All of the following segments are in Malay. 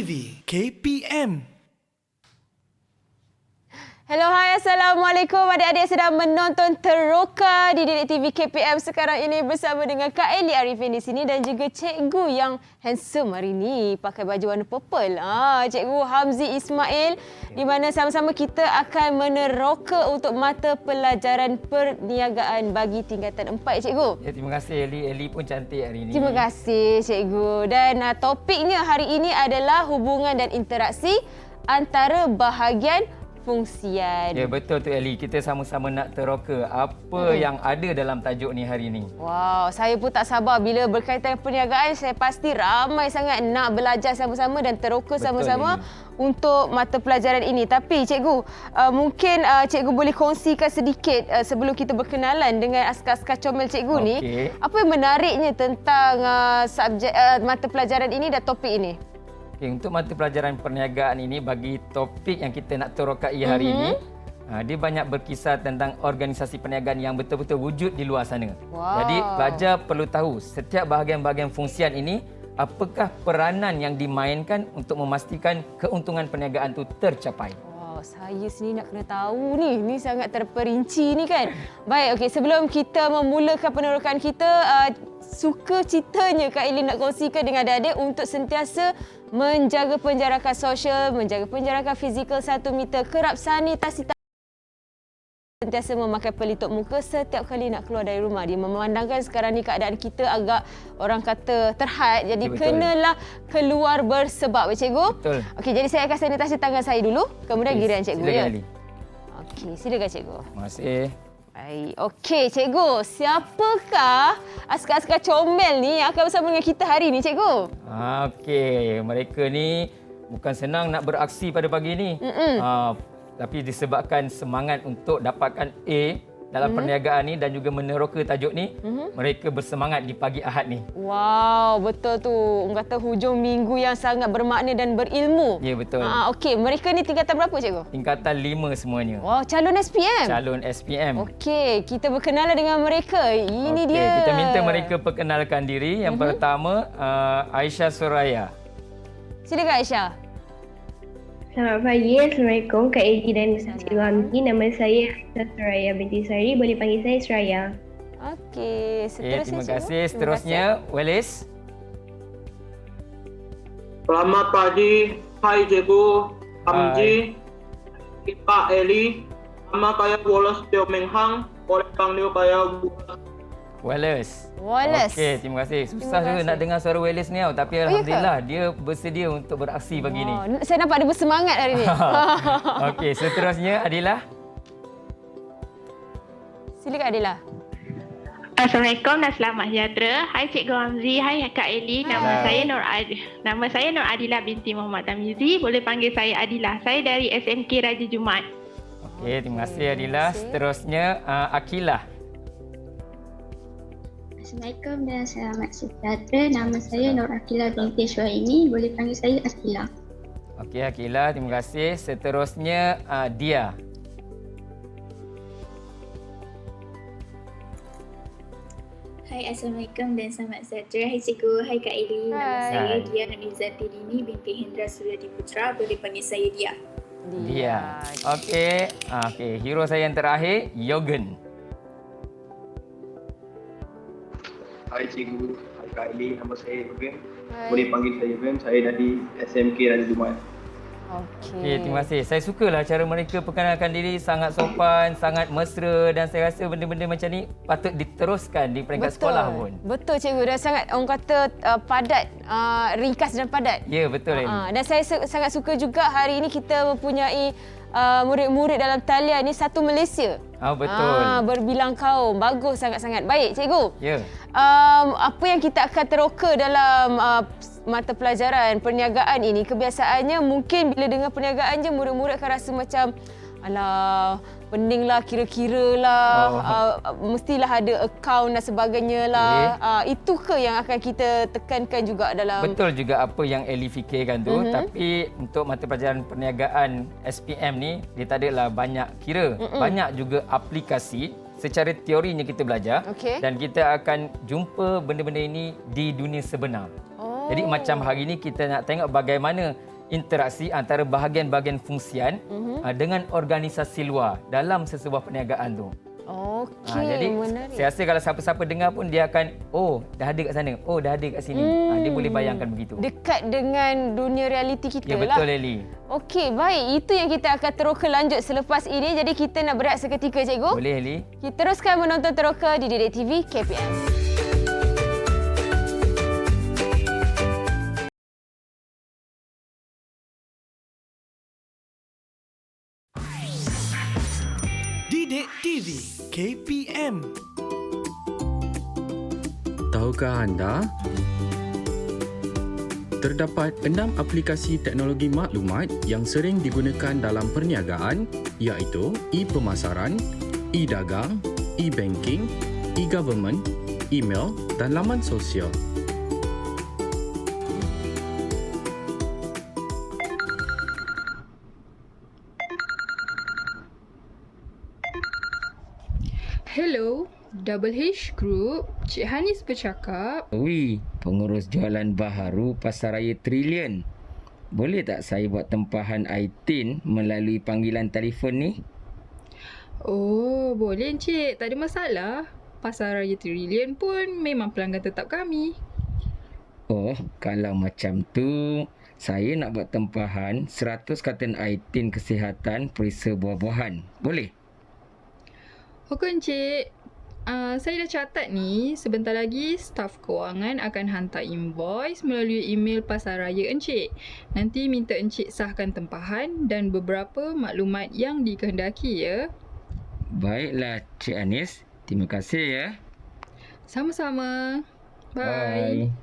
TV KPM. Hello, hai, Assalamualaikum adik-adik sedang menonton Teroka di Didik TV KPM sekarang ini bersama dengan Kak Eli Arifin di sini dan juga cikgu yang handsome hari ini pakai baju warna purple. Cikgu Hamzi Ismail di mana sama-sama kita akan meneroka untuk mata pelajaran perniagaan bagi tingkatan 4, cikgu. Ya, terima kasih Eli. Eli pun cantik hari ini. Terima kasih, cikgu. Dan topiknya hari ini adalah hubungan dan interaksi antara bahagian fungsian. Ya, betul tu Eli. Kita sama-sama nak teroka apa yang ada dalam tajuk ni hari ini. Wow, saya pun tak sabar bila berkaitan perniagaan. Saya pasti ramai sangat nak belajar sama-sama dan teroka sama-sama untuk mata pelajaran ini. Tapi cikgu, mungkin cikgu boleh kongsikan sedikit sebelum kita berkenalan dengan askar-askar comel cikgu ni. Apa yang menariknya tentang subjek mata pelajaran ini dan topik ini? Okay, untuk mata pelajaran perniagaan ini bagi topik yang kita nak terokai hari ini, dia banyak berkisar tentang organisasi perniagaan yang betul-betul wujud di luar sana. Wow. Jadi pelajar perlu tahu setiap bahagian-bahagian fungsian ini apakah peranan yang dimainkan untuk memastikan keuntungan perniagaan itu tercapai. Wow, saya sendiri nak kena tahu ni. Ni sangat terperinci ni kan. Baik, okey, sebelum kita memulakan penerokan kita, suka citanya Kak Eli nak kongsikan dengan adik-adik untuk sentiasa menjaga penjarakan sosial, menjaga penjarakan fizikal 1 meter, kerap sanitasi, sentiasa memakai pelitup muka setiap kali nak keluar dari rumah. Dia memandangkan sekarang ni keadaan kita agak orang kata terhad, jadi kenalah keluar bersebab, cikgu. Betul. Okey, jadi saya akan sanitasi tangan saya dulu, kemudian giliran cikgu. Silakan Ya. Ali. Okey, silakan cikgu. Terima kasih. Baik. Okey, cikgu, siapakah askar-askar comel ni yang akan bersama dengan kita hari ni, cikgu? Okey, mereka ni bukan senang nak beraksi pada pagi ni. Tapi disebabkan semangat untuk dapatkan A dalam perniagaan ni dan juga meneroka tajuk ni, mereka bersemangat di pagi Ahad ni. Wow, betul tu. Orang kata hujung minggu yang sangat bermakna dan berilmu. Ya, betul. Okey, mereka ni tingkatan berapa, cikgu? Tingkatan 5 semuanya. Wow, calon SPM? Calon SPM. Okey, kita berkenalan dengan mereka. Ini dia. Kita minta mereka perkenalkan diri. Yang pertama, Aisyah Suraya. Silakan Aisyah. Selamat pagi, Assalamualaikum Kak Edi dan Cikgu Hamzi. Nama saya Aisyah Suraya binti Sari. Boleh panggil saya Suraya. Okey, seterusnya Terima cikgu. kasih. Seterusnya, Welis. Selamat pagi, hai Cikgu Hamzi, Kak Eli. Nama saya Wallace Teo Meng Hang. Boleh panggil saya Wallace. Wallace. Okey, terima kasih. Susah juga nak dengar suara Wallace ni tau. Tapi alhamdulillah dia bersedia untuk beraksi pagi ni. Saya nampak dia bersemangat hari ni. Okey, seterusnya Adilah. Silakan Adila. Assalamualaikum dan selamat sejahtera. Hai Cikgu Hamzi, hai Kak Eli. Nama saya Nur Adilah binti Muhammad Tamizi. Boleh panggil saya Adilah. Saya dari SMK Raja Jumaat. Okey, terima kasih Adilah. Seterusnya Akilah. Assalamualaikum dan selamat sejahtera. Nama saya Nur Akilah binti Syuaimi. Boleh panggil saya Akilah. Okey, Akilah, terima kasih. Seterusnya Dia. Hai, Assalamualaikum dan selamat sejahtera. Hai Cikgu, hai Kak Eli. Nama saya Dia Nizati Dini binti Hendra Suryadi Putra. Boleh panggil saya Dia. Dia. Okey, hero saya yang terakhir, Yogen. Hai Cikgu, hai Kak Eli, nama saya Yogen. Boleh panggil saya Yogen, saya dari SMK Raja Jumaat. Okey, terima kasih. Saya sukalah cara mereka perkenalkan diri, sangat sopan, sangat mesra dan saya rasa benda-benda macam ni patut diteruskan di peringkat sekolah pun. Betul cikgu, dan sangat orang kata padat, ringkas dan padat. Ya, betul Eli. Dan saya sangat suka juga hari ini kita mempunyai murid-murid dalam talian ni satu Malaysia. Betul. Berbilang kaum. Bagus sangat-sangat. Baik cikgu. Ya. Apa yang kita akan teroka dalam mata pelajaran perniagaan ini, kebiasaannya mungkin bila dengar perniagaan je murid-murid akan rasa macam alah, peninglah, kira-kira lah, mestilah ada akaun dan sebagainya lah. Itu ke yang akan kita tekankan juga dalam... Betul juga apa yang Eli fikirkan tu. Tapi untuk mata pelajaran perniagaan SPM ni, dia tak adalah banyak kira. Banyak juga aplikasi. Secara teorinya kita belajar. Dan kita akan jumpa benda-benda ini di dunia sebenar. Jadi macam hari ini kita nak tengok bagaimana interaksi antara bahagian-bahagian fungsian dengan organisasi luar dalam sesebuah perniagaan tu. Okey, Jadi menarik. saya rasa kalau siapa-siapa dengar pun dia akan dah ada kat sana, dah ada kat sini. Dia boleh bayangkan begitu. Dekat dengan dunia realiti kita Ya lah. betul Eli. Okey, baik. Itu yang kita akan teroka lanjut selepas ini. Jadi kita nak berehat seketika, cikgu. Boleh Eli. Kita teruskan menonton teroka di Didik TV KPM. Didik TV KPM. Tahukah anda? Terdapat 6 aplikasi teknologi maklumat yang sering digunakan dalam perniagaan iaitu e-pemasaran, e-dagang, e-banking, e-government, email dan laman sosial. Hello, Double H Group. Cik Hanis bercakap. Ui, pengurus jualan baharu Pasaraya Trillion. Boleh tak saya buat tempahan iTin melalui panggilan telefon ni? Oh, boleh Encik. Tak ada masalah. Pasaraya Trillion pun memang pelanggan tetap kami. Oh, kalau macam tu, saya nak buat tempahan 100 karton iTin kesihatan perisa buah-buahan. Boleh? Okey Encik. Saya dah catat ni. Sebentar lagi staf kewangan akan hantar invoice melalui email Pasaraya Encik. Nanti minta Encik sahkan tempahan dan beberapa maklumat yang dikehendaki ya. Baiklah Cik Anis. Terima kasih ya. Sama-sama. Bye.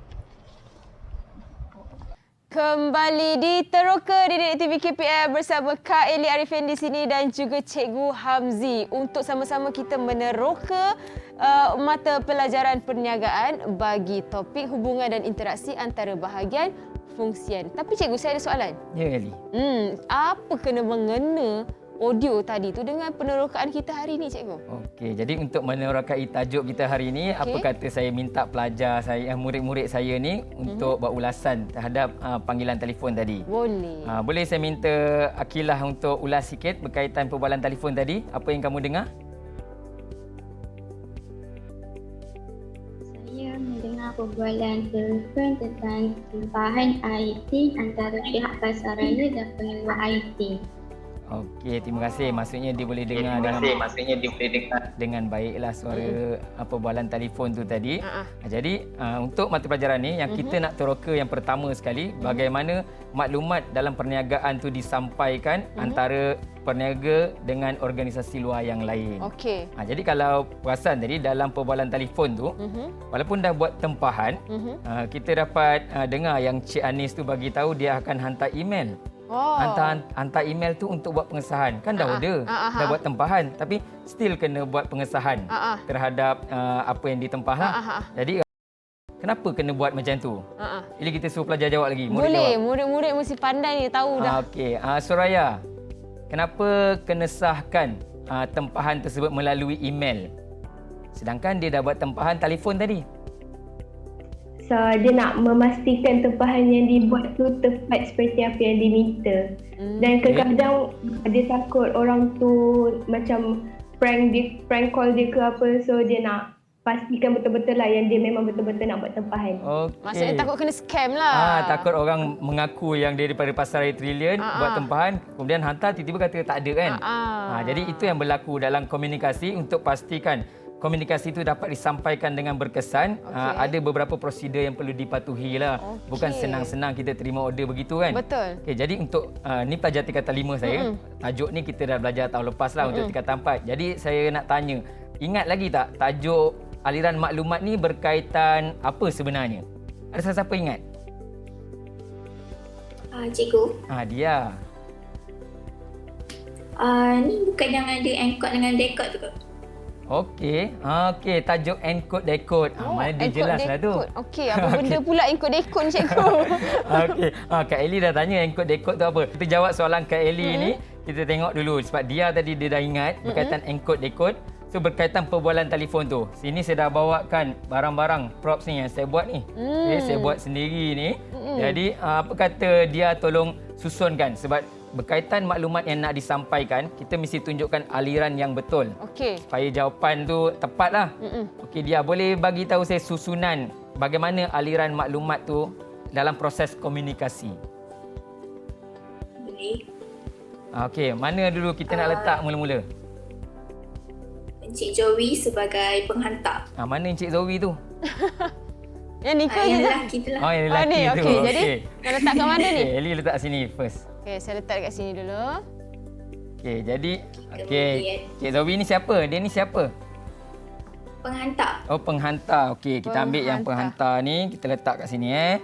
Kembali di Teroka di Didik TV KPM bersama Kak Eli Arifin di sini dan juga Cikgu Hamzi untuk sama-sama kita meneroka mata pelajaran perniagaan bagi topik hubungan dan interaksi antara bahagian fungsian. Tapi Cikgu, saya ada soalan. Ya Eli. Apa kena mengena audio tadi tu dengan penerokaan kita hari ini, Cikgu? Okey, jadi untuk menerokai tajuk kita hari ini, apa kata saya minta pelajar saya, murid-murid saya ni untuk buat ulasan terhadap panggilan telefon tadi. Boleh. Boleh saya minta Akilah untuk ulas sikit berkaitan perbualan telefon tadi? Apa yang kamu dengar? Saya mendengar perbualan telefon tentang tempahan IT antara pihak Pasaraya dan pengeluar IT. Okey, terima kasih. Maksudnya dia boleh dengar dengan baiklah suara perbualan telefon tu tadi. Jadi untuk mata pelajaran ni yang kita nak teroka yang pertama sekali, bagaimana maklumat dalam perniagaan tu disampaikan antara peniaga dengan organisasi luar yang lain. Okey. Jadi kalau perasan tadi dalam perbualan telefon tu, walaupun dah buat tempahan, kita dapat dengar yang Cik Anis tu bagi tahu dia akan hantar email. Hantar email tu untuk buat pengesahan. Kan dah order, dah buat tempahan, tapi still kena buat pengesahan terhadap apa yang ditempah lah. Jadi kenapa kena buat macam tu? Jadi kita suruh pelajar jawab lagi. Boleh, murid-murid mesti pandai ni, tahu dah. Okey, Suraya, kenapa kena sahkan tempahan tersebut melalui email? Sedangkan dia dah buat tempahan telefon tadi. So, dia nak memastikan tempahan yang dibuat tu tepat seperti apa yang diminta. Dan kadang-kadang dia takut orang tu macam prank call dia ke apa. So, dia nak pastikan betul-betul lah yang dia memang betul-betul nak buat tempahan. Okay. Maksudnya takut kena scam lah. Takut orang mengaku yang dia daripada Pasaraya Trillion buat tempahan, kemudian hantar tiba-tiba kata tak ada kan. Jadi itu yang berlaku dalam komunikasi untuk pastikan komunikasi itu dapat disampaikan dengan berkesan. Ada beberapa prosedur yang perlu dipatuhi lah. Bukan senang-senang kita terima order begitu kan. Betul. Okay, jadi untuk ni pelajar tingkatan 5 saya. Tajuk ni kita dah belajar tahun lepas lah untuk tingkatan 4. Jadi saya nak tanya, ingat lagi tak tajuk aliran maklumat ni berkaitan apa sebenarnya? Ada siapa ingat? Cikgu. Dia. Ni bukan yang ada encode dengan decode tu ke? Okey, tajuk encode decode. Mana dia jelas lah tu. Okey, apa benda pula encode decode ni, Cikgu? Okey, Kak Eli dah tanya encode decode tu apa. Kita jawab soalan Kak Eli ni. Kita tengok dulu sebab dia tadi dia dah ingat berkaitan encode decode. So berkaitan perbualan telefon tu. Sini saya dah bawakan barang-barang props ni yang saya buat ni. Okay, saya buat sendiri ni. Jadi apa kata dia tolong susunkan sebab berkaitan maklumat yang nak disampaikan, kita mesti tunjukkan aliran yang betul. Okey. Supaya jawapan tu tepatlah. Okey, dia boleh bagi tahu saya susunan bagaimana aliran maklumat tu dalam proses komunikasi. Boleh. Okey, mana dulu kita nak letak mula-mula? Encik Joey sebagai penghantar. Mana Encik Zoe tu? Yang ni ke? Yang lelaki tu lah. Oh, yang lelaki ni, tu. okey. Jadi, nak letak kat mana ni? Okay, Ellie letak sini first. Okey, saya letak dekat sini dulu. Okey, jadi Encik Zoe ni siapa? Dia ni siapa? Penghantar. Oh, penghantar. Okey, kita ambil yang penghantar ni, kita letak kat sini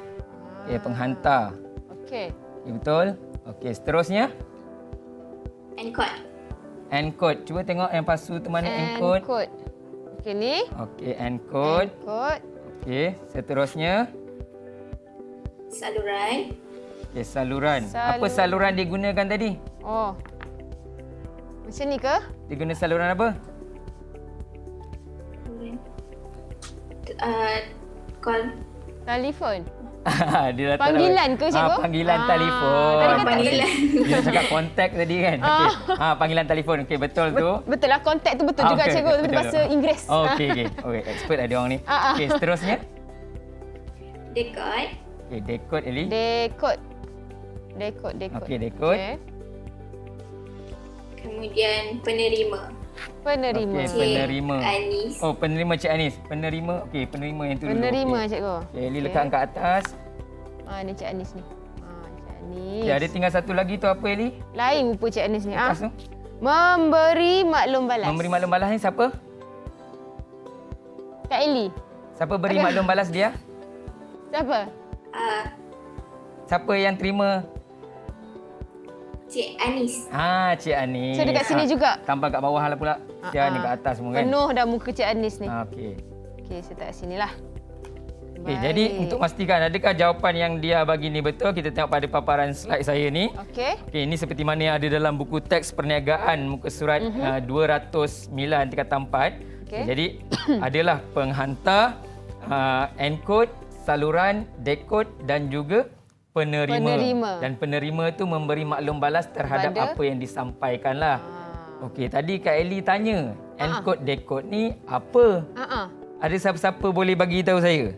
Okey, penghantar. Okey. Okay, betul. Okey, seterusnya Encode. Encode. Cuba tengok yang pasu tu mana encode. Encode. Okey ni. Okey, encode. Encode. Okey, seterusnya Saluran. okey, saluran. Apa saluran digunakan tadi? Oh. Macam ni ke? Dia guna saluran apa? Call. Telefon. Dia dah Panggilan ke, cikgu? Panggilan telefon. Tadi kata panggilan. Dia cakap kontak tadi kan? Okey. Panggilan telefon. Okey, betul tu. Betul lah, kontak tu betul juga okey, cikgu. Tapi betul. bahasa Inggeris. Oh, okey. Okey, expert ada orang ni. Okey, seterusnya. Dekod. Okey, dekod Eli. Dekod. Dekod. Okey, dekod. Okay. Kemudian penerima. Penerima. Okey, penerima. Anis. Oh, penerima Cik Anis. Penerima. Okey, penerima yang tu dulu. Penerima Okey. cikgu. Okey, Eli letak kat atas. Ni Cik Anis ni. Cik Anis. Okey, ada tinggal satu lagi tu apa Eli? Lain rupa Cik Anis ni. Atas tu. Memberi maklum balas. Memberi maklum balas ni siapa? Kak Eli. Siapa beri maklum balas dia? Siapa? Siapa yang terima? Cik Anis. Cik Anis. So dekat sini juga? Tambah kat bawah lah pula. Dia ni kat atas semua kan? Penuh dah muka Cik Anis ni. Okey. Okey, saya letak kat sini lah. Okay, jadi untuk pastikan adakah jawapan yang dia bagi ni betul, kita tengok pada paparan slide saya ni. Okey. Okey, ini seperti mana yang ada dalam buku teks perniagaan muka surat 209 tingkatan 4. Okey. Jadi adalah penghantar, encode, saluran, dekod dan juga penerima. Dan penerima tu memberi maklum balas terhadap apa yang disampaikan lah. Okey, tadi Kak Eli tanya, encode, dekod ni apa? Ada siapa-siapa boleh bagi tahu saya?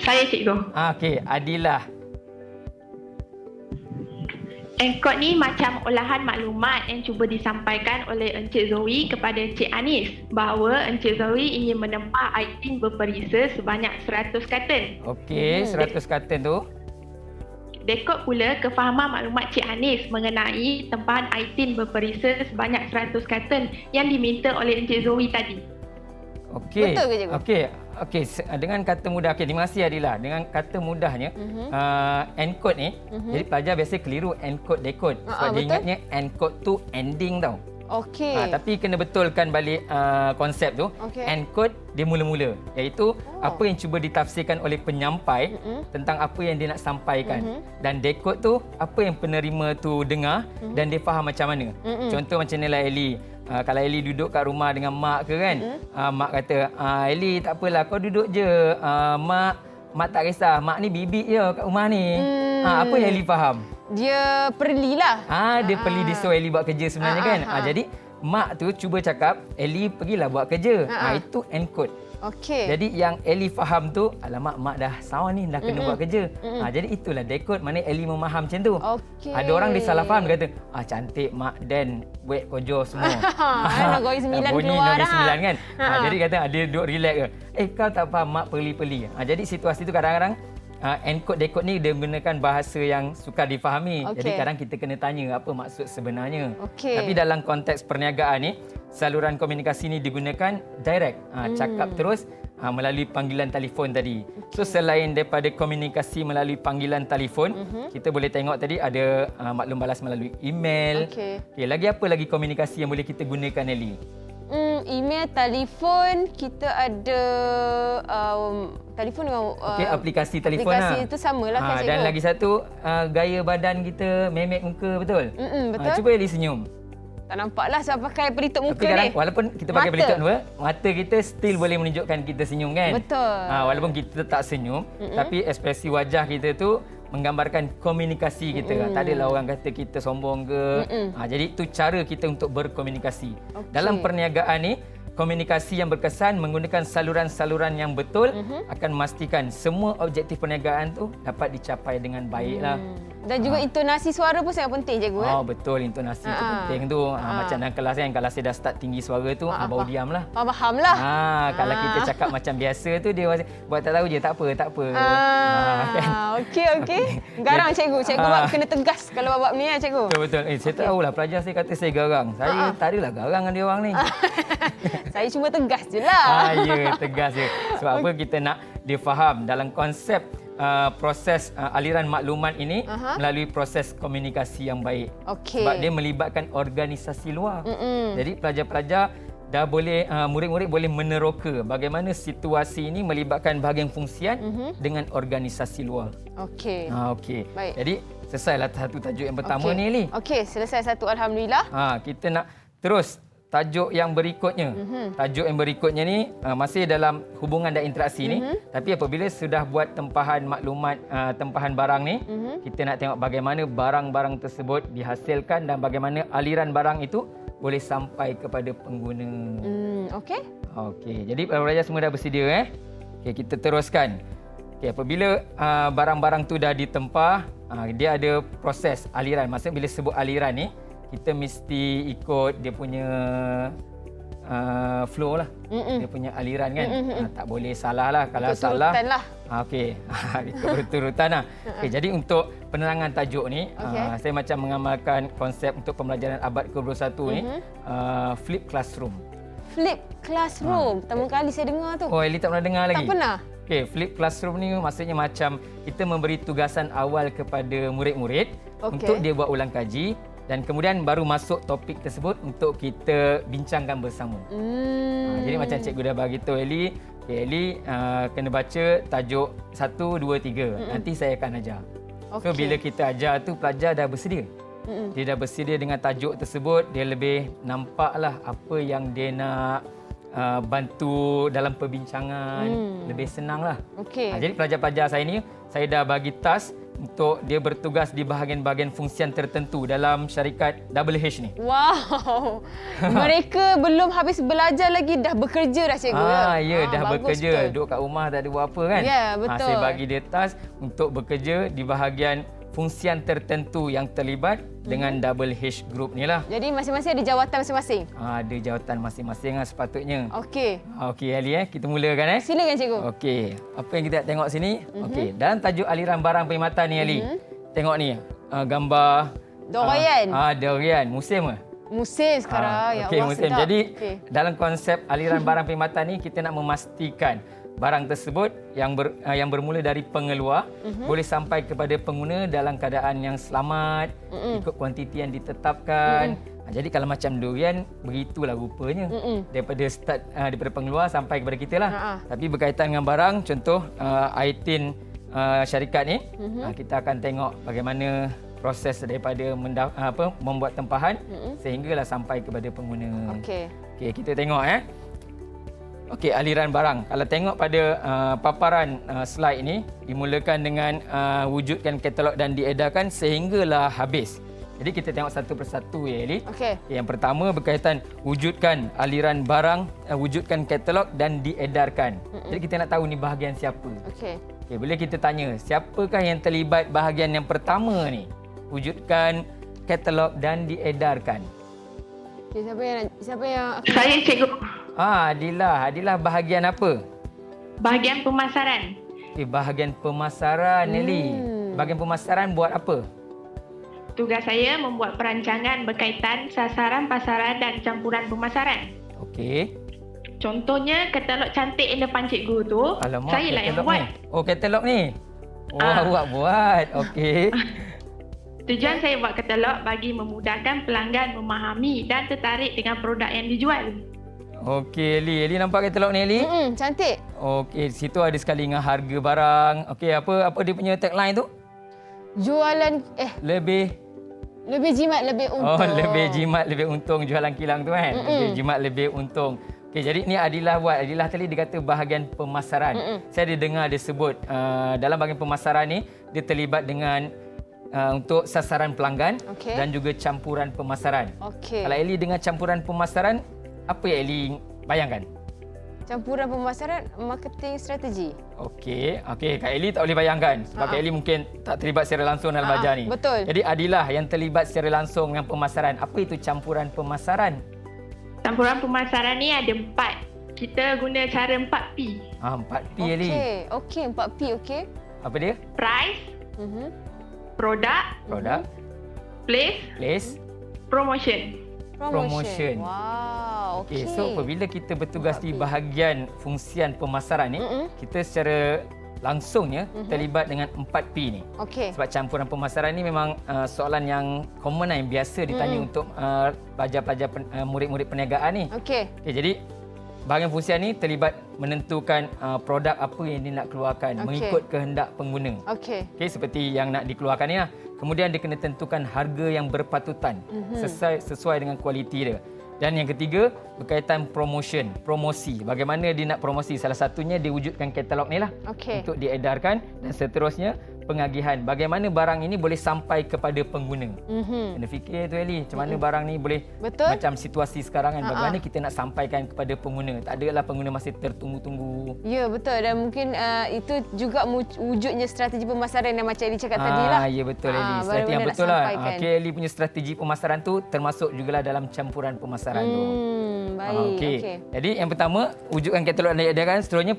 Saya cikgu. Okey, Adilah. Encode ni macam olahan maklumat yang cuba disampaikan oleh Encik Zoe kepada Encik Anis bahawa Encik Zoe ingin menempah item berperisa sebanyak 100 karton. Okey, 100 karton tu. Dekod pula kefahaman maklumat Cik Anis mengenai tempahan item berperisa sebanyak 100 karton yang diminta oleh Encik Zoe tadi. Okey. Betul ke cikgu? Okey, dengan kata mudah. Okey, terima kasih Adila. Dengan kata mudahnya, encode ni, jadi pelajar biasa keliru encode dekod. Sebab dia ingatnya encode tu ending tau. Okey. Tapi kena betulkan balik konsep tu. Encode dia mula-mula, iaitu apa yang cuba ditafsirkan oleh penyampai tentang apa yang dia nak sampaikan. Dan dekod tu apa yang penerima tu dengar dan dia faham macam mana. Contoh macam ni lah Eli. Kalau Eli duduk kat rumah dengan mak ke kan, mak kata, Eli tak apalah kau duduk je, mak tak kisah, mak ni bibik je kat rumah ni. Apa yang Eli faham? Dia perlilah. Dia perli dia suruh Eli buat kerja sebenarnya kan. Jadi mak tu cuba cakap, Eli pergilah buat kerja. Itu encode. Okey. Jadi yang Eli faham tu, alamak mak dah sawan ni, dah kena buat kerja. Jadi itulah dekod, mana Eli memaham macam tu. Okey. Ada orang dia salah faham, dia kata, cantik mak dan buat kojo semua. Nogoi 9 bunyi keluar Nogoi dah. 9 kan. Jadi kata dia duduk relax ke. Kau tak faham mak perli-perli. Jadi situasi tu kadang-kadang encode dekod ni dia gunakan bahasa yang sukar difahami. Jadi kadang kita kena tanya apa maksud sebenarnya. Tapi dalam konteks perniagaan ni, saluran komunikasi ni digunakan direct. Cakap terus melalui panggilan telefon tadi. So selain daripada komunikasi melalui panggilan telefon, kita boleh tengok tadi ada maklum balas melalui email. Okey, lagi apa lagi komunikasi yang boleh kita gunakan Eli? Email, telefon, kita ada telefon dengan aplikasi telefon aplikasi itu samalah kan cikgu. Dan lagi satu gaya badan kita, memek muka, betul? Betul. Cuba Eli senyum. Tak nampak lah sebab pakai pelitup muka Tapi kadang ni. walaupun kita pakai Mata. pelitup dua, mata kita still boleh menunjukkan kita senyum kan? Betul. Walaupun kita tak senyum, tapi ekspresi wajah kita tu menggambarkan komunikasi kita. Tak adalah orang kata kita sombong ke. Jadi itu cara kita untuk berkomunikasi. Dalam perniagaan ni, komunikasi yang berkesan menggunakan saluran-saluran yang betul akan memastikan semua objektif perniagaan tu dapat dicapai dengan baiklah. Dan juga intonasi suara pun sangat penting, cikgu. Oh betul, intonasi tu penting tu. Macam dalam kelas kan, kalau saya dah start tinggi suara tu, baru diam lah. Faham lah. Kalau kita cakap macam biasa tu, dia buat tak tahu je, tak apa. Kan? Okey. Garang cikgu. Cikgu kena tegas kalau bab ni cikgu. Betul. Saya tahulah pelajar saya kata saya garang. Saya tak adalah garang dengan dia orang ni. Saya cuma tegas je lah. Ya, tegas je. Sebab apa kita nak dia faham dalam konsep proses aliran maklumat ini melalui proses komunikasi yang baik. Sebab dia melibatkan organisasi luar. Jadi pelajar-pelajar dah boleh, murid-murid boleh meneroka bagaimana situasi ini melibatkan bahagian fungsian dengan organisasi luar. Okey. Baik. Jadi selesailah satu tajuk yang pertama ni, Eli. Okey, selesai satu, alhamdulillah. Kita nak terus tajuk yang berikutnya. Tajuk yang berikutnya ni masih dalam hubungan dan interaksi ni. Tapi apabila sudah buat tempahan maklumat, tempahan barang ni, kita nak tengok bagaimana barang-barang tersebut dihasilkan dan bagaimana aliran barang itu boleh sampai kepada pengguna. Okey. Jadi pelajar semua dah bersedia Okey, kita teruskan. Okey, apabila barang-barang tu dah ditempah, dia ada proses aliran. Maksudnya bila sebut aliran ni, kita mesti ikut dia punya flow lah. Dia punya aliran kan. Tak boleh salah lah. Kalau salah, lah. Okey. Ikut berurutan lah. Okey, jadi untuk penerangan tajuk ni, saya macam mengamalkan konsep untuk pembelajaran abad ke-21 ni, flip classroom. Flip classroom. Pertama kali saya dengar tu. Oh, Eli tak pernah dengar lagi? Tak pernah. Okey, flip classroom ni maksudnya macam kita memberi tugasan awal kepada murid-murid untuk dia buat ulang kaji. Dan kemudian baru masuk topik tersebut untuk kita bincangkan bersama. Jadi macam cikgu dah bagi tahu Eli, Eli kena baca tajuk 1, 2, 3. Nanti saya akan ajar. So bila kita ajar tu pelajar dah bersedia. Dia dah bersedia dengan tajuk tersebut, dia lebih nampaklah apa yang dia nak bantu dalam perbincangan, lebih senanglah. Jadi pelajar-pelajar saya ni, saya dah bagi task untuk dia bertugas di bahagian-bahagian fungsian tertentu dalam syarikat WH ni. Wow. Mereka belum habis belajar lagi dah bekerja dah cikgu. Dah bekerja. Betul. Duduk kat rumah tak ada buat apa kan? Ya, betul. Saya bagi dia task untuk bekerja di bahagian fungsian tertentu yang terlibat dengan WH Group ni lah. Jadi masing-masing ada jawatan masing-masing? Ada jawatan masing-masing lah sepatutnya. Okey. Okey Ali, kita mulakan Silakan cikgu. Okey, apa yang kita nak tengok sini? Okey, dalam tajuk aliran barang perkhidmatan ni Ali. Tengok ni, gambar durian. Durian, musim ke? Musim sekarang. Ya Okey, Allah, musim. sedap. Jadi dalam konsep aliran barang perkhidmatan ni kita nak memastikan barang tersebut yang bermula dari pengeluar boleh sampai kepada pengguna dalam keadaan yang selamat, ikut kuantiti yang ditetapkan. Jadi kalau macam durian, begitulah rupanya. Daripada start, daripada pengeluar sampai kepada kita lah. Tapi berkaitan dengan barang, contoh air tin syarikat ni, kita akan tengok bagaimana proses daripada membuat tempahan sehinggalah sampai kepada pengguna. Okey, kita tengok Okey, aliran barang. Kalau tengok pada paparan slide ini, dimulakan dengan wujudkan katalog dan diedarkan sehinggalah habis. Jadi kita tengok satu persatu ya Eli. Okey. Yang pertama berkaitan wujudkan aliran barang, wujudkan katalog dan diedarkan. Jadi kita nak tahu ni bahagian siapa. Okey. Bila kita tanya, siapakah yang terlibat bahagian yang pertama ni? Wujudkan katalog dan diedarkan. Okay, siapa yang Saya cikgu. Adilah bahagian apa? Bahagian pemasaran. Bahagian pemasaran Nelly. Bahagian pemasaran buat apa? Tugas saya membuat perancangan berkaitan sasaran pasaran dan campuran pemasaran. Okey. Contohnya katalog cantik yang depan cikgu tu, Alamak, saya lah yang buat. Oh, katalog ni. Awak buat. Okey. Tujuan saya buat katalog bagi memudahkan pelanggan memahami dan tertarik dengan produk yang dijual. Okey, Eli nampak katalog ni, Eli? Cantik. Okey, situ ada sekali dengan harga barang. Okey, apa dia punya tagline tu? Jualan lebih Lebih jimat, lebih untung. Oh, lebih jimat, lebih untung jualan kilang tu kan. Lebih jimat, lebih untung. Okey, jadi ni Adilah buat. Adilah tadi dia kata bahagian pemasaran. Saya ada dengar dia sebut dalam bahagian pemasaran ni dia terlibat dengan untuk sasaran pelanggan dan juga campuran pemasaran. Kalau Ellie dengar campuran pemasaran, apa yang Ellie bayangkan? Campuran pemasaran, marketing strategi. Okey, Kak Ellie tak boleh bayangkan sebab Kak Ellie mungkin tak terlibat secara langsung dalam belajar ni. Betul. Jadi Adilah yang terlibat secara langsung dengan pemasaran. Apa itu campuran pemasaran? Campuran pemasaran ni ada 4. Kita guna cara 4P. 4P Ellie. Okey, 4P okey. Apa dia? Price, product, place, promotion. Wow, okey. So apabila kita bertugas di bahagian fungsian pemasaran ni, kita secara langsungnya terlibat dengan 4P ni. Sebab campuran pemasaran ni memang soalan yang common lah, yang biasa ditanya untuk pelajar-pelajar murid-murid perniagaan ni. Jadi bahagian fungsian ni terlibat menentukan produk apa yang dia nak keluarkan mengikut kehendak pengguna. Seperti yang nak dikeluarkan ni lah. Kemudian dia kena tentukan harga yang berpatutan sesuai dengan kualiti dia. Dan yang ketiga, berkaitan promosi. Bagaimana dia nak promosi? Salah satunya dia wujudkan katalog ni lah untuk diedarkan, dan seterusnya pengagihan. Bagaimana barang ini boleh sampai kepada pengguna. Kena fikir tu Ellie, macam mana barang ni boleh macam situasi sekarang kan, bagaimana kita nak sampaikan kepada pengguna. Tak adalah pengguna masih tertunggu-tunggu. Ya, betul. Dan mungkin itu juga wujudnya strategi pemasaran yang macam Ellie cakap tadi lah. Ya, betul Ellie. Strategi yang betul lah. Ellie punya strategi pemasaran tu termasuk jugalah dalam campuran pemasaran tu. Baik. Jadi yang pertama, wujudkan katalog dan diedarkan. Seterusnya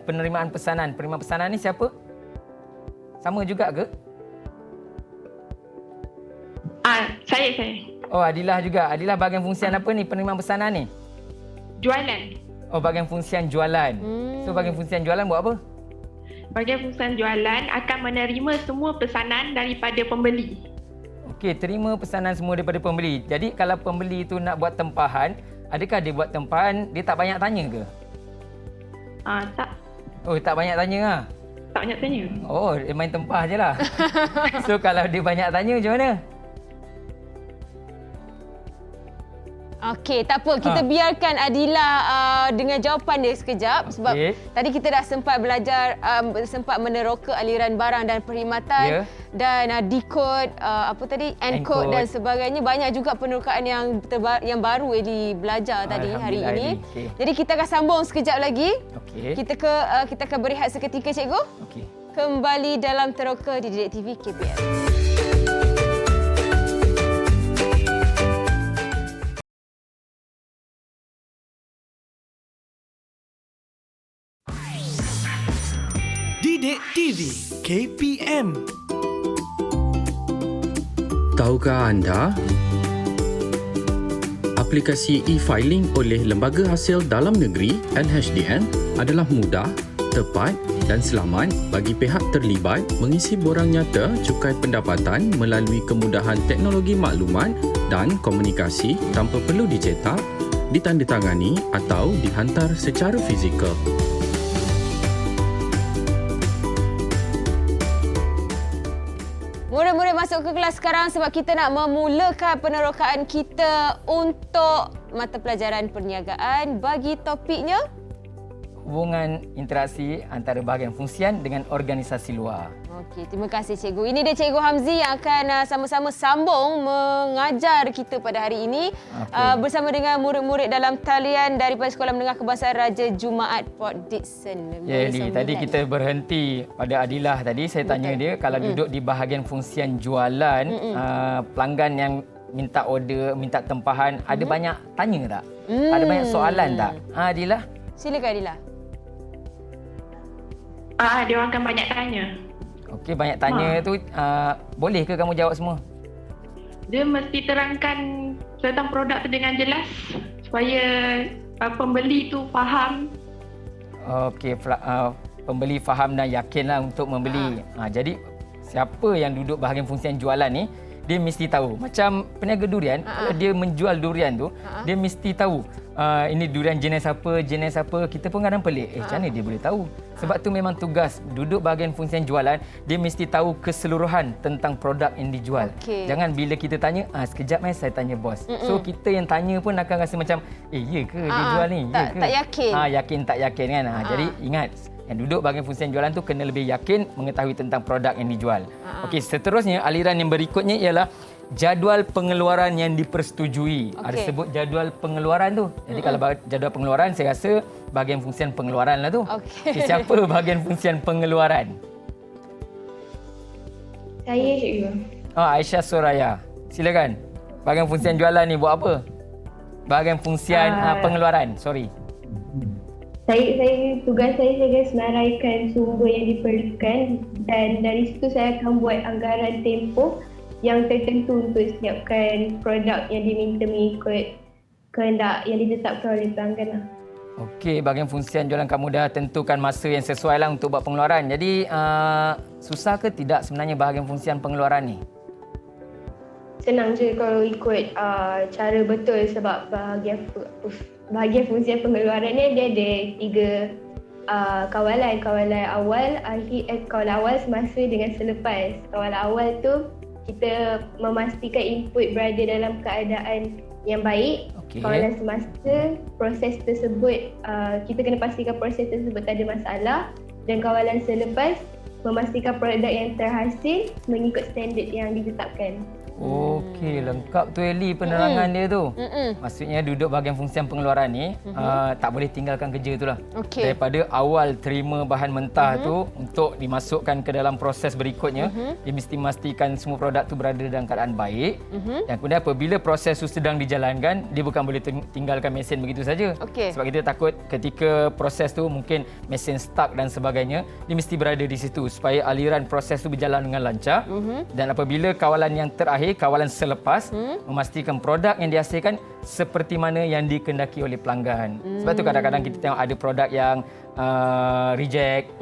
penerimaan pesanan. Penerimaan pesanan ni siapa? Sama juga ke? Saya. Oh, Adilah juga. Adilah bahagian fungsian apa ni penerimaan pesanan ni? Jualan. Oh, bahagian fungsian jualan. So, bahagian fungsian jualan buat apa? Bahagian fungsian jualan akan menerima semua pesanan daripada pembeli. Okey, terima pesanan semua daripada pembeli. Jadi, kalau pembeli tu nak buat tempahan, adakah dia buat tempahan, dia tak banyak tanya ke? Tak. Oh, tak banyak tanya lah? Tak banyak tanya. Oh, dia main tempah je lah. So, kalau dia banyak tanya, macam mana? Okey, tak apa. Kita biarkan Adilah dengan jawapan dia sekejap. Sebab tadi kita dah sempat belajar, sempat meneroka aliran barang dan perkhidmatan. Dan decode, apa tadi? Encode dan sebagainya. Banyak juga penerokaan yang baru Eli belajar tadi hari ini. Jadi kita akan sambung sekejap lagi. Kita akan berehat seketika, Cikgu. Kembali dalam Teroka di Didik TV KPM. Didik TV KPM. Tahukah anda? Aplikasi e-filing oleh Lembaga Hasil Dalam Negeri LHDN adalah mudah, tepat dan selamat bagi pihak terlibat mengisi borang nyata cukai pendapatan melalui kemudahan teknologi maklumat dan komunikasi tanpa perlu dicetak, ditandatangani atau dihantar secara fizikal. Murid-murid masuk ke kelas sekarang sebab kita nak memulakan penerokaan kita untuk mata pelajaran perniagaan. Bagi topiknya, hubungan interaksi antara bahagian fungsian dengan organisasi luar. Okey, terima kasih Cikgu. Ini dia Cikgu Hamzi yang akan sama-sama sambung mengajar kita pada hari ini bersama dengan murid-murid dalam talian daripada Sekolah Menengah Kebangsaan Raja Jumaat Port Dickson. Ya, tadi kita berhenti pada Adilah tadi. Saya tanya dia kalau duduk di bahagian fungsian jualan, pelanggan yang minta order, minta tempahan, ada banyak tanya tak? Ada banyak soalan tak? Adilah? Silakan Adilah. Dia orang akan banyak tanya. Okey, banyak tanya tu boleh ke kamu jawab semua? Dia mesti terangkan tentang produk tu dengan jelas supaya pembeli tu faham. Okey, pembeli faham dan yakinlah untuk membeli. Jadi siapa yang duduk bahagian fungsian jualan ni, dia mesti tahu. Macam peniaga durian, kalau dia menjual durian tu, dia mesti tahu ini durian jenis apa. Kita pun kadang pelik. Macam mana dia boleh tahu? Sebab tu memang tugas duduk bahagian fungsian jualan, dia mesti tahu keseluruhan tentang produk yang dijual. Jangan bila kita tanya, sekejap saya tanya bos. So kita yang tanya pun akan rasa macam, ya ke dia jual ni? Ya ke? Tak yakin. Yakin tak yakin kan. Jadi ingat, yang duduk bahagian fungsian jualan tu kena lebih yakin mengetahui tentang produk yang dijual. Okey, seterusnya aliran yang berikutnya ialah jadual pengeluaran yang dipersetujui. Ada sebut jadual pengeluaran tu. Jadi kalau jadual pengeluaran, saya rasa bahagian fungsian pengeluaran lah tu. Siapa bahagian fungsian pengeluaran? Saya cikgu. Aisyah Soraya. Silakan. Bahagian fungsian jualan ni buat apa? Bahagian fungsian pengeluaran. Sorry. Tugas saya akan senaraikan sumber yang diperlukan dan dari situ saya akan buat anggaran tempoh yang tertentu untuk siapkan produk yang diminta mengikut kehendak yang ditetapkan oleh pelanggan. Okey, bahagian fungsian jualan kamu dah tentukan masa yang sesuai lah untuk buat pengeluaran. Jadi susah ke tidak sebenarnya bahagian fungsian pengeluaran ni? Senang je kalau ikut cara betul sebab bahagian fungsian pengeluaran ni dia ada 3 kawalan. Kawalan awal, kawalan awal, semasa dengan selepas. Kawalan awal tu kita memastikan input berada dalam keadaan yang baik. Kawalan semasa, proses tersebut kita kena pastikan proses tersebut tak ada masalah. Dan kawalan selepas, memastikan produk yang terhasil mengikut standard yang ditetapkan. Okey, lengkap tu Eli penerangan dia tu. Maksudnya duduk bahagian fungsian pengeluaran ni tak boleh tinggalkan kerja tu lah. Daripada awal terima bahan mentah tu untuk dimasukkan ke dalam proses berikutnya, dia mesti memastikan semua produk tu berada dalam keadaan baik. Dan kemudian apabila proses tu sedang dijalankan, dia bukan boleh tinggalkan mesin begitu saja. Sebab kita takut ketika proses tu mungkin mesin stuck dan sebagainya, dia mesti berada di situ supaya aliran proses tu berjalan dengan lancar. Dan apabila kawalan yang terakhir, kawalan selepas, memastikan produk yang dihasilkan seperti mana yang dikehendaki oleh pelanggan. Sebab tu kadang-kadang kita tengok ada produk yang reject.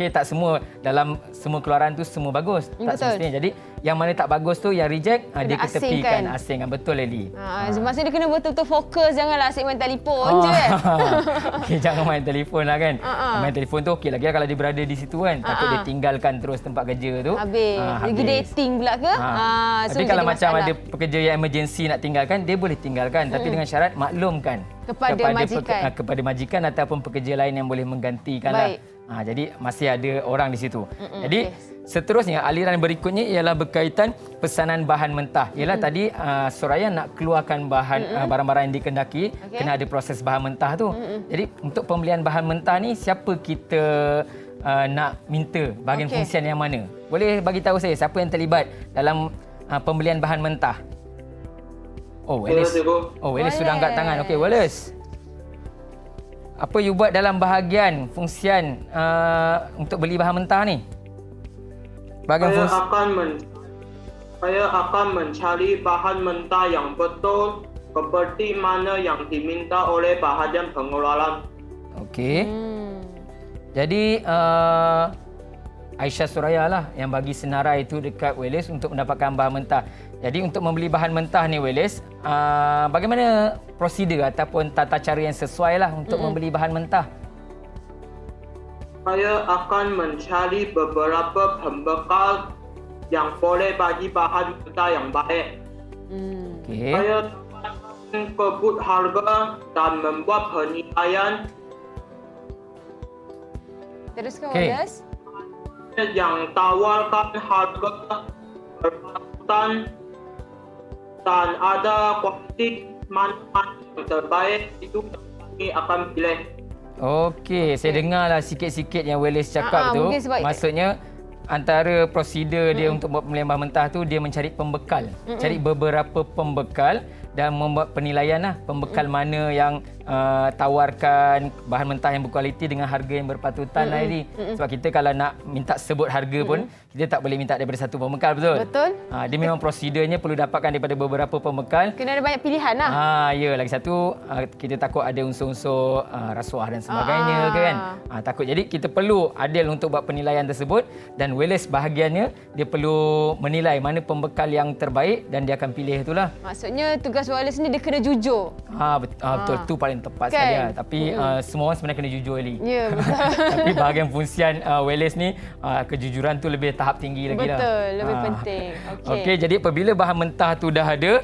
Tak semua dalam semua keluaran tu semua bagus. Tak semestinya. Jadi yang mana tak bagus tu, yang reject, dia ketepikan, asingkan. Betul Eli. Maksudnya dia kena betul-betul fokus, janganlah asyik main telefon je. Jangan main telefon lah kan. Main telefon tu okey lagi lah kalau dia berada di situ kan. Takut dia tinggalkan terus tempat kerja tu. Habis. Lagi dating pula ke? Tapi kalau macam ada pekerja yang emergency nak tinggalkan, dia boleh tinggalkan. Tapi dengan syarat maklumkan kepada majikan ataupun pekerja lain yang boleh menggantikan lah. Jadi masih ada orang di situ. Jadi seterusnya aliran berikutnya ialah berkaitan pesanan bahan mentah. Ialah tadi Soraya nak keluarkan barang-barang yang dikehendaki, kena ada proses bahan mentah tu. Jadi untuk pembelian bahan mentah ni, siapa kita nak minta bahagian fungsian yang mana? Boleh bagi tahu saya siapa yang terlibat dalam pembelian bahan mentah? Wallace. Wallace sudah angkat tangan. Okey, Wallace. Apa you buat dalam bahagian fungsian untuk beli bahan mentah ni? Saya akan mencari bahan mentah yang betul seperti mana yang diminta oleh bahagian pengeluaran. Okey. Jadi Aisyah Soraya lah yang bagi senarai itu dekat Wallace untuk mendapatkan bahan mentah. Jadi untuk membeli bahan mentah ni Wallace, bagaimana prosedur ataupun tata cara yang sesuai lah untuk membeli bahan mentah? Saya akan mencari beberapa pembekal yang boleh bagi bahan mentah yang baik. Saya akan kebut harga dan membuat penilaian. Teruskan Wallace. Yang tawarkan harga berpatutan dan ada kualiti mana yang terbaik, itu kami akan pilih. Okey, saya dengarlah sikit-sikit yang Wallace cakap tu. Maksudnya antara prosedur dia untuk buat pembelian bahan mentah tu, dia mencari pembekal. Cari beberapa pembekal dan membuat penilaian lah pembekal mana yang tawarkan bahan mentah yang berkualiti dengan harga yang berpatutan lah ini. Sebab kita kalau nak minta sebut harga pun, kita tak boleh minta daripada satu pembekal, betul? Betul. Dia memang prosedurnya perlu dapatkan daripada beberapa pembekal. Kena ada banyak pilihan lah. Ya, lagi satu kita takut ada unsur-unsur rasuah dan sebagainya kan. Takut. Jadi kita perlu adil untuk buat penilaian tersebut dan Wales bahagiannya dia perlu menilai mana pembekal yang terbaik dan dia akan pilih itulah. Maksudnya tugas Wales ni dia kena jujur. Betul. Tu paling tepat kan? sekali lah. Tapi semua orang sebenarnya kena jujur, Eli. Ya, betul. Tapi bahagian fungsian Wales ni kejujuran tu lebih tahap tinggi lagi lah. Betul, lebih penting. Okey, jadi apabila bahan mentah tu dah ada,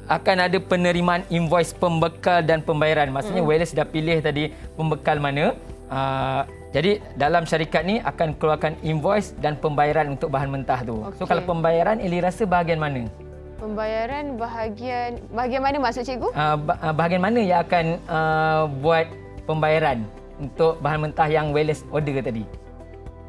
akan ada penerimaan invoice pembekal dan pembayaran. Maksudnya Wales dah pilih tadi pembekal mana. Jadi dalam syarikat ni akan keluarkan invoice dan pembayaran untuk bahan mentah tu. So kalau pembayaran, Eli rasa bahagian mana? Pembayaran bahagian mana maksud cikgu? Bahagian mana yang akan buat pembayaran untuk bahan mentah yang Wales order tadi?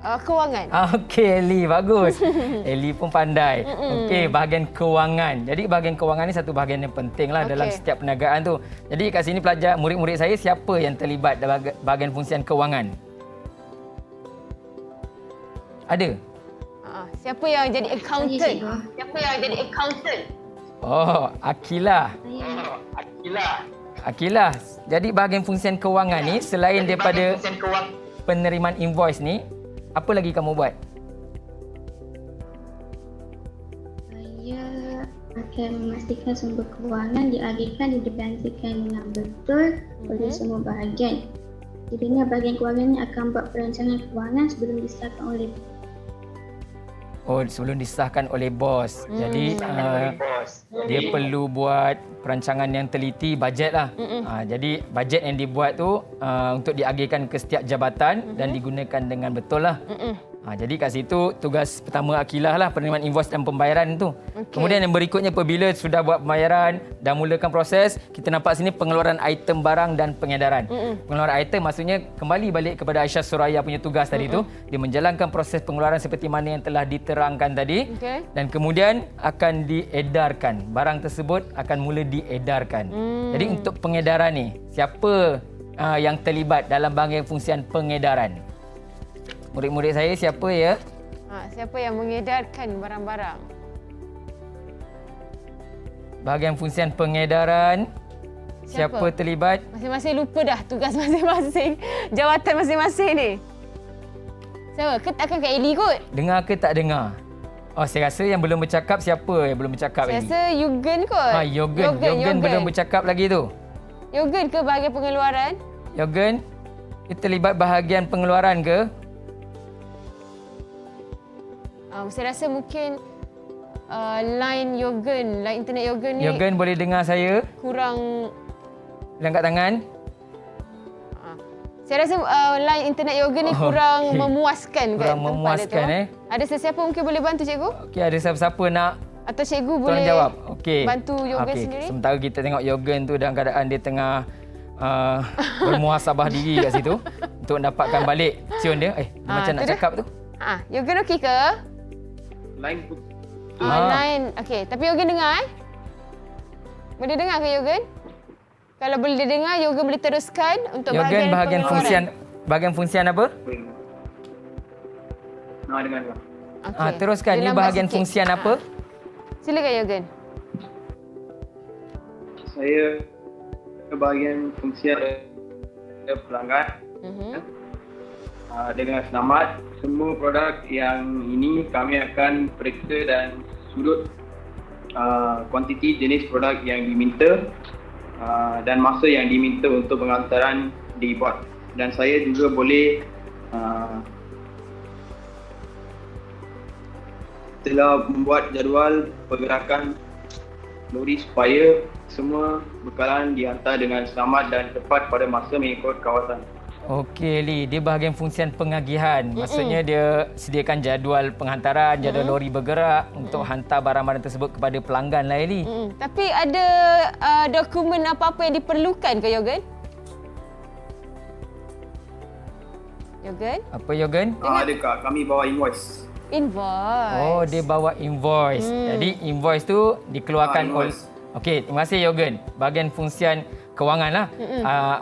Kewangan. Okey, Eli, bagus. Eli pun pandai. Okey, bahagian kewangan. Jadi bahagian kewangan ni satu bahagian yang penting lah dalam setiap perniagaan tu. Jadi kat sini pelajar, murid-murid saya siapa yang terlibat dalam bahagian fungsian kewangan? Ada? Siapa yang jadi accountant? Oh, Akilah. Akilah. Jadi bahagian fungsian kewangan ni selain daripada penerimaan invoice ni, apa lagi kamu buat? Saya akan memastikan sumber kewangan dialihkan dan dibelanjakan dengan betul oleh semua bahagian. Kiranya bahagian kewangan ini akan buat perancangan kewangan sebelum disahkan oleh sebelum disahkan oleh bos. Jadi dia perlu buat perancangan yang teliti, bajet lah. Jadi bajet yang dibuat tu untuk diagihkan ke setiap jabatan dan digunakan dengan betul lah. Jadi kat situ tugas pertama Akilah lah, penerimaan invoice dan pembayaran tu. Kemudian yang berikutnya apabila sudah buat pembayaran dan mulakan proses, kita nampak sini pengeluaran item barang dan pengedaran. Pengeluaran item maksudnya kembali balik kepada Aisyah Suraya punya tugas tadi tu. Dia menjalankan proses pengeluaran seperti mana yang telah diterangkan tadi. Dan kemudian akan diedarkan. Barang tersebut akan mula diedarkan. Jadi untuk pengedaran ni, siapa yang terlibat dalam bahagian fungsian pengedaran? Murid-murid saya siapa ya? Siapa yang mengedarkan barang-barang? Bahagian fungsian pengedaran. Siapa terlibat? Masing-masing lupa dah tugas masing-masing. Jawatan masing-masing ni. Siapa? Ke takkan Kak Eli kot? Dengar ke tak dengar? Saya rasa yang belum bercakap siapa yang belum bercakap Saya Eli? rasa Yugen kot. Yogen belum bercakap lagi tu. Yugen ke bahagian pengeluaran? Yogen, dia terlibat bahagian pengeluaran ke? Saya rasa mungkin line Yogen, line internet Yogen ni. Yogen boleh dengar saya? Kurang. Dia angkat tangan. Saya rasa line internet Yogen ni kurang memuaskan kurang kat memuaskan tempat dia tu. Ada sesiapa mungkin boleh bantu cikgu? Okey, ada siapa-siapa nak atau cikgu tolong boleh jawab? Okey. Bantu Yogen sendiri? Sementara kita tengok Yogen tu dalam keadaan dia tengah bermuhasabah diri kat situ untuk mendapatkan balik tune dia. Dia macam nak cakap tu. Yogen okey ke? Line pun. Line. Okey, tapi Yogen dengar Boleh dengar ke Yogen? Kalau boleh dengar, Yogen boleh teruskan untuk bahagian fungsian. Bahagian fungsian apa? Dengar. Teruskan. Ni bahagian fungsian apa? Silakan Yogen. Saya ke bahagian fungsian pelanggan. Dengan selamat, semua produk yang ini kami akan periksa dan sudut kuantiti jenis produk yang diminta dan masa yang diminta untuk penghantaran dibuat. Dan saya juga boleh telah membuat jadual pergerakan lori supaya semua bekalan dihantar dengan selamat dan tepat pada masa mengikut kawasan. Okey, Li. Dia bahagian fungsian pengagihan. Maksudnya dia sediakan jadual penghantaran, jadual lori bergerak untuk hantar barang-barang tersebut kepada pelanggan lah, Li. Tapi ada dokumen apa-apa yang diperlukan ke Yogen? Yogen? Apa Yogen? Ada Kak, kami bawa invoice. Invoice. Dia bawa invoice. Jadi invoice tu dikeluarkan oleh... Okey, terima kasih Yogen. Bahagian fungsian kewangan lah.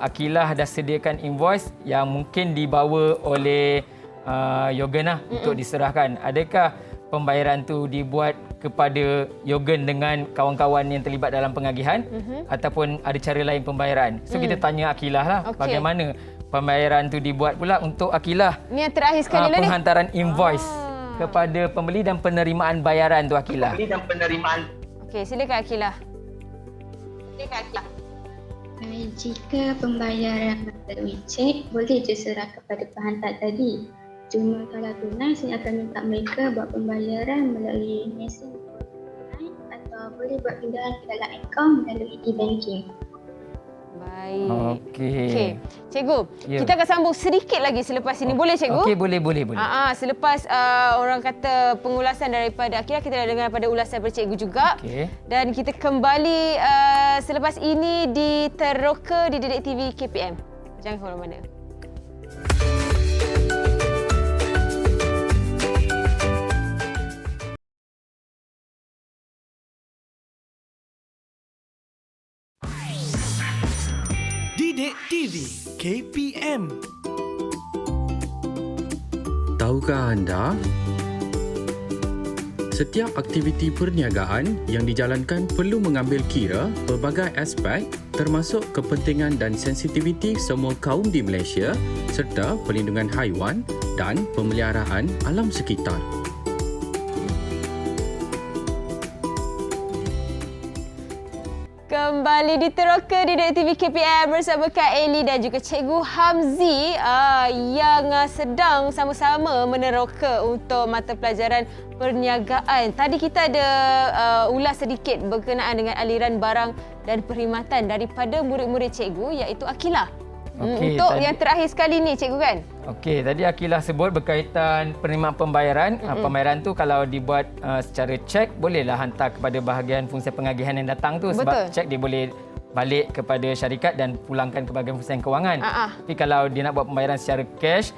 Akilah dah sediakan invoice yang mungkin dibawa oleh Yogen lah untuk diserahkan. Adakah pembayaran tu dibuat kepada Yogen dengan kawan-kawan yang terlibat dalam pengagihan ataupun ada cara lain pembayaran? So kita tanya Akilah lah bagaimana pembayaran tu dibuat pula untuk Akilah. Ni yang terakhir sekali lah ni. Penghantaran invoice kepada pembeli dan penerimaan bayaran tu Akilah. Okey, silakan Akilah. Jika pembayaran melalui cek, boleh je serah kepada penghantar tadi. Cuma kalau tunai, saya akan minta mereka buat pembayaran melalui mesin tunai atau boleh buat pindahan ke dalam akaun melalui e-banking. Baik. Okey. Cikgu, kita akan sambung sedikit lagi selepas ini. Boleh Cikgu? Okey, boleh. Selepas orang kata pengulasan daripada Akilah, kita dah dengar pada ulasan daripada Cikgu juga. Dan kita kembali selepas ini di Teroka di Didik TV KPM. Jangan ke mana-mana. Didik TV KPM. Tahukah anda? Setiap aktiviti perniagaan yang dijalankan perlu mengambil kira pelbagai aspek termasuk kepentingan dan sensitiviti semua kaum di Malaysia serta perlindungan haiwan dan pemeliharaan alam sekitar. Kembali di Teroka di Didik TV KPM bersama Kak Eli dan juga Cikgu Hamzi yang sedang sama-sama meneroka untuk mata pelajaran perniagaan. Tadi kita ada ulas sedikit berkenaan dengan aliran barang dan perkhidmatan daripada murid-murid cikgu iaitu Akilah. Untuk tadi, yang terakhir sekali ni cikgu kan? Okey, tadi Akilah sebut berkaitan penerimaan pembayaran. Pembayaran tu kalau dibuat secara cek, bolehlah hantar kepada bahagian fungsi pengagihan yang datang tu. Sebab cek dia boleh balik kepada syarikat dan pulangkan ke bahagian fungsi kewangan. Tapi kalau dia nak buat pembayaran secara cash,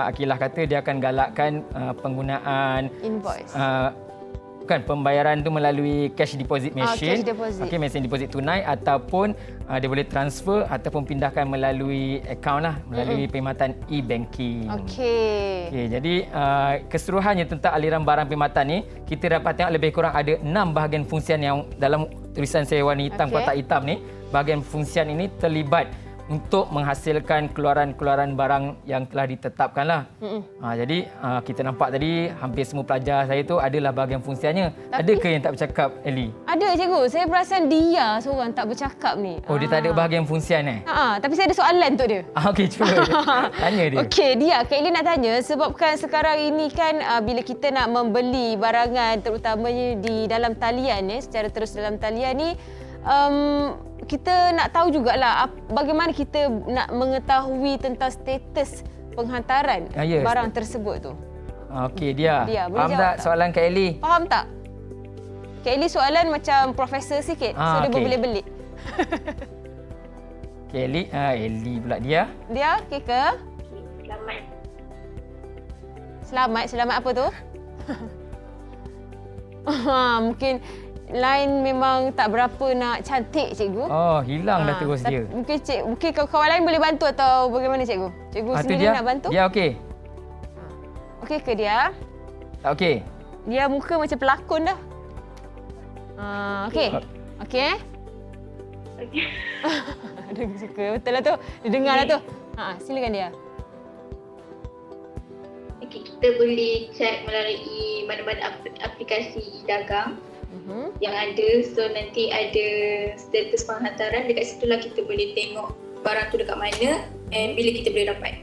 Akilah kata dia akan galakkan penggunaan invoice. Bukan, pembayaran tu melalui cash deposit machine. Okey, mesin deposit tunai ataupun dia boleh transfer ataupun pindahkan melalui akaun lah, melalui perkhidmatan e-banking. Okey. Jadi keseluruhannya tentang aliran barang perkhidmatan ni, kita dapat tengok lebih kurang ada 6 bahagian fungsian yang dalam tulisan saya warna hitam, kotak hitam ni. Bahagian fungsian ini terlibat untuk menghasilkan keluaran-keluaran barang yang telah ditetapkan lah. Jadi kita nampak tadi hampir semua pelajar saya tu adalah bahagian fungsiannya. Adakah yang tak bercakap, Eli? Ada cikgu, saya perasan dia seorang tak bercakap ni. Oh, dia tak ada bahagian fungsian tapi saya ada soalan untuk dia. Okey, cuba tanya dia. Okey, dia Kak Eli nak tanya sebabkan sekarang ini kan bila kita nak membeli barangan terutamanya di dalam talian secara terus dalam talian ni, kita nak tahu jugalah bagaimana kita nak mengetahui tentang status penghantaran barang tersebut tu. Okey, dia faham tak soalan Kak Eli? Faham tak? Kak Eli soalan macam profesor sikit, so dia berbelit-belit. Kak Eli, Eli pula dia. Dia, okey ke? Selamat apa tu? Mungkin line memang tak berapa nak cantik cikgu. Oh, hilang dah terus dia. Mungkin kawan-kawan lain boleh bantu atau bagaimana cikgu? Cikgu sendiri nak bantu? Dia okey. Okey ke dia? Tak okey. Dia muka macam pelakon dah. Okey. Okey. Dia suka betul lah tu. Dia dengar lah tu. Silakan dia. Okey, kita boleh cek melalui mana-mana aplikasi dagang yang ada. So nanti ada status penghantaran, dekat situlah kita boleh tengok barang tu dekat mana and bila kita boleh dapat.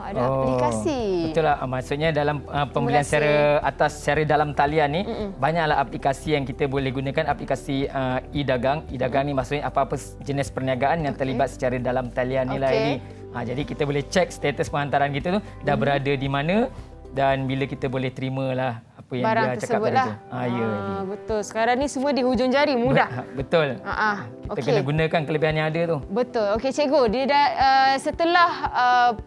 Ada aplikasi. Betul lah. Maksudnya dalam pembelian secara atas, secara dalam talian ni, banyaklah aplikasi yang kita boleh gunakan. Aplikasi e-dagang. E-dagang ni maksudnya apa-apa jenis perniagaan yang terlibat secara dalam talian ni lah ini. Jadi kita boleh cek status penghantaran kita tu dah berada di mana dan bila kita boleh terima lah apa yang barang dia cakap tersebut tadi lah. tu. Ya, Betul. Sekarang ni semua di hujung jari, mudah. Betul. Kita kena gunakan kelebihan yang ada tu. Betul. Okey cikgu, setelah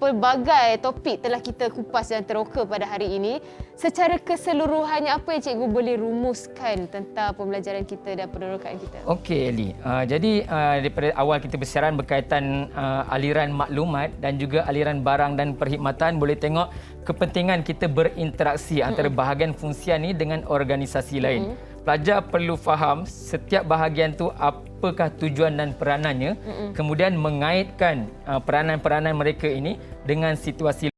pelbagai topik telah kita kupas dan teroka pada hari ini, secara keseluruhannya apa yang cikgu boleh rumuskan tentang pembelajaran kita dan penerokaan kita? Okey Eli. Jadi daripada awal kita bersiaran berkaitan aliran maklumat dan juga aliran barang dan perkhidmatan, boleh tengok kepentingan kita berinteraksi antara bahagian fungsian ni dengan organisasi lain. Pelajar perlu faham setiap bahagian tu apakah tujuan dan peranannya, kemudian mengaitkan peranan-peranan mereka ini dengan situasi.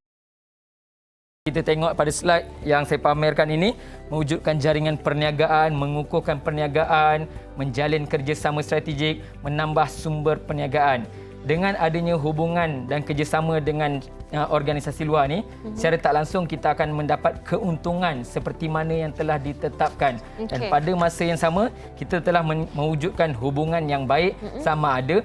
Kita tengok pada slide yang saya pamerkan ini, mewujudkan jaringan perniagaan, mengukuhkan perniagaan, menjalin kerjasama strategik, menambah sumber perniagaan. Dengan adanya hubungan dan kerjasama dengan organisasi luar ni, secara tak langsung kita akan mendapat keuntungan seperti mana yang telah ditetapkan. Dan pada masa yang sama, kita telah mewujudkan hubungan yang baik sama ada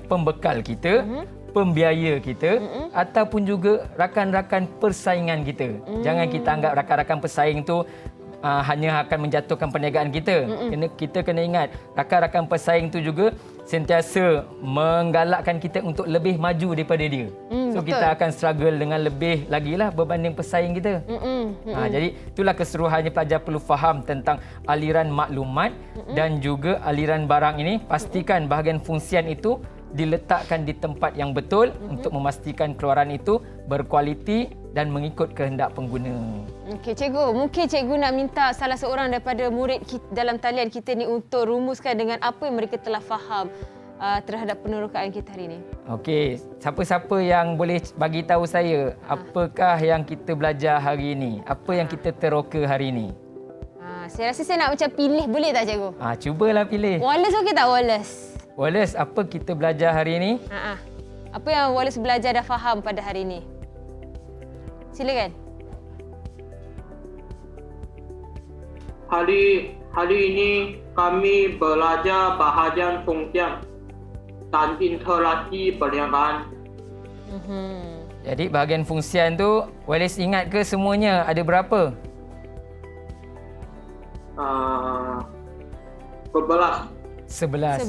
pembekal kita, pembiaya kita ataupun juga rakan-rakan persaingan kita. Jangan kita anggap rakan-rakan pesaing tu hanya akan menjatuhkan perniagaan kita. Kita kena ingat rakan-rakan pesaing tu juga sentiasa menggalakkan kita untuk lebih maju daripada dia. So betul. Kita akan struggle dengan lebih lagi lah berbanding pesaing kita. Jadi itulah keseluruhannya pelajar perlu faham tentang aliran maklumat dan juga aliran barang ini. Pastikan bahagian fungsian itu diletakkan di tempat yang betul untuk memastikan keluaran itu berkualiti dan mengikut kehendak pengguna. Okey cikgu, mungkin cikgu nak minta salah seorang daripada murid kita, dalam talian kita ni untuk rumuskan dengan apa yang mereka telah faham terhadap penerokaan kita hari ini. Okey, siapa-siapa yang boleh bagi tahu saya apakah yang kita belajar hari ini? Apa yang kita teroka hari ini? Saya rasa saya nak macam pilih, boleh tak cikgu? Cubalah pilih. Wallace okey tak Wallace? Wallace, apa kita belajar hari ini? Apa yang Wallace belajar dah faham pada hari ini? Silakan. Hari ini kami belajar bahagian fungsian dan interaksi perniagaan. Jadi bahagian fungsian tu, Wallace ingat ke semuanya ada berapa? 11.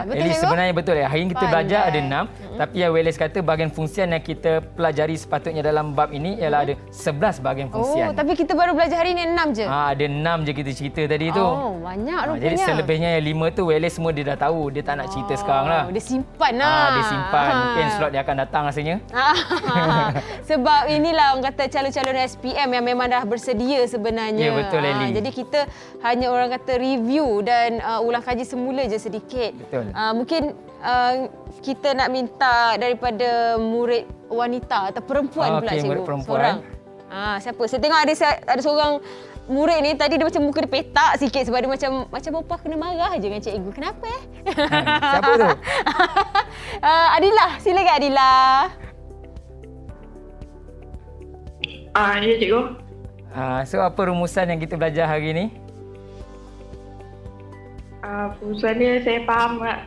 Eli sebenarnya betul ya. Hari ini kita belajar ada 6. Tapi yang Wallace kata bahagian fungsian yang kita pelajari sepatutnya dalam bab ini ialah ada 11 bahagian fungsian. Tapi kita baru belajar hari ini 6 je. Ada 6 je kita cerita tadi tu. Banyak rupanya. Jadi selebihnya yang 5 tu Wallace semua dia dah tahu. Dia tak nak cerita sekarang lah. Dia simpan lah. Dia simpan. Mungkin slot dia akan datang rasanya. Sebab inilah orang kata calon-calon SPM yang memang dah bersedia sebenarnya. Ya betul Eli. Jadi kita hanya orang kata review dan ulang kaji semula je sedikit. Betul. Mungkin kita nak minta daripada murid wanita atau perempuan pula cikgu. Murid perempuan. Seorang. Siapa? Saya tengok ada seorang murid ni tadi dia macam muka dia petak sikit sebab dia macam bapa kena marah je dengan cikgu. Kenapa siapa tu? Adilah, silakan Adilah. Ya cikgu. So apa rumusan yang kita belajar hari ni? Fungsiannya saya faham tak?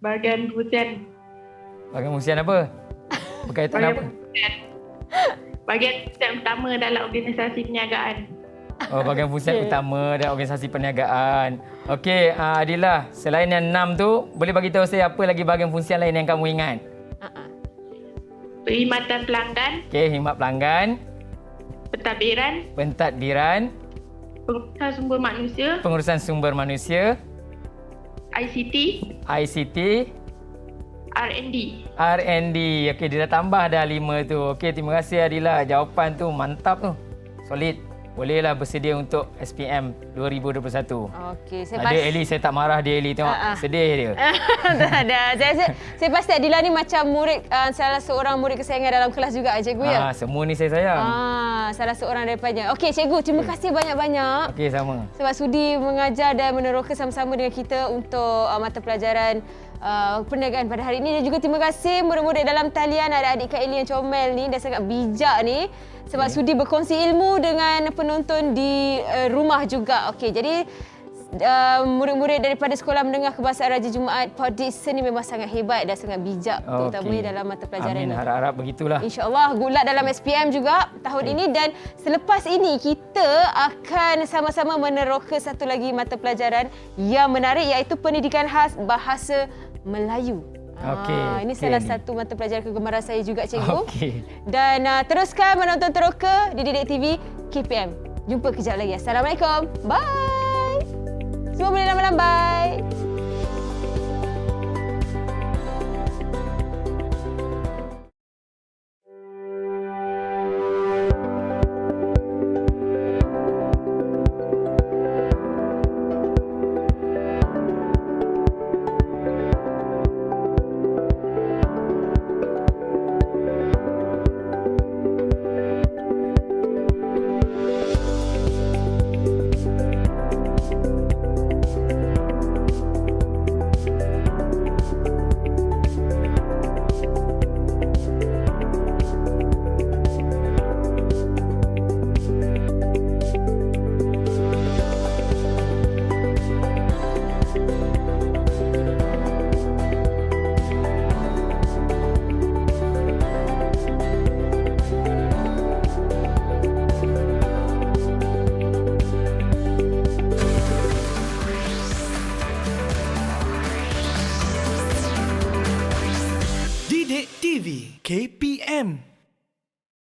Bahagian fungsian. Bahagian fungsian apa? Berkaitan apa? Bahagian fungsian utama dalam organisasi perniagaan. Bahagian fungsian utama dalam organisasi perniagaan. Okey, Adilah, selain yang 6 tu, boleh bagi tahu saya apa lagi bahagian fungsian lain yang kamu ingat? Perkhidmatan pelanggan. Okey, khidmat pelanggan. Pentadbiran. Pengurusan sumber manusia. ICT. R&D. Okey, dia dah tambah dah 5 tu. Okey, terima kasih Adilah. Jawapan tu mantap tu. Solid. Bolehlah bersedia untuk SPM 2021. Okey, Eli, saya tak marah dia Eli. Tengok, sedih dia. Tak ada. Saya pasti Adilah ni macam murid, salah seorang murid kesayangan dalam kelas juga cikgu ya. Semua ni saya sayang. Salah seorang daripadanya. Okey cikgu, terima kasih banyak-banyak. Okey, sama. Sebab sudi mengajar dan meneroka sama-sama dengan kita untuk mata pelajaran perniagaan pada hari ini. Dan juga terima kasih murid-murid dalam talian, adik-adik Kak Eli yang comel ni dan sangat bijak ni. Sebab sudi berkongsi ilmu dengan penonton di rumah juga. Okey, jadi murid-murid daripada Sekolah Menengah Kebahasaan Raja Jumaat Pordis ni memang sangat hebat dan sangat bijak, terutamanya dalam mata pelajaran Amin, ini. harap-harap begitulah. InsyaAllah good luck dalam SPM juga tahun ini, dan selepas ini kita akan sama-sama meneroka satu lagi mata pelajaran yang menarik, iaitu pendidikan khas bahasa Melayu. Ini salah satu mata pelajaran kegemaran saya juga, cikgu. Dan teruskan menonton teroka di Didik TV KPM. Jumpa kejap lagi. Assalamualaikum. Bye. Semua boleh lambai-lambai. Didik TV KPM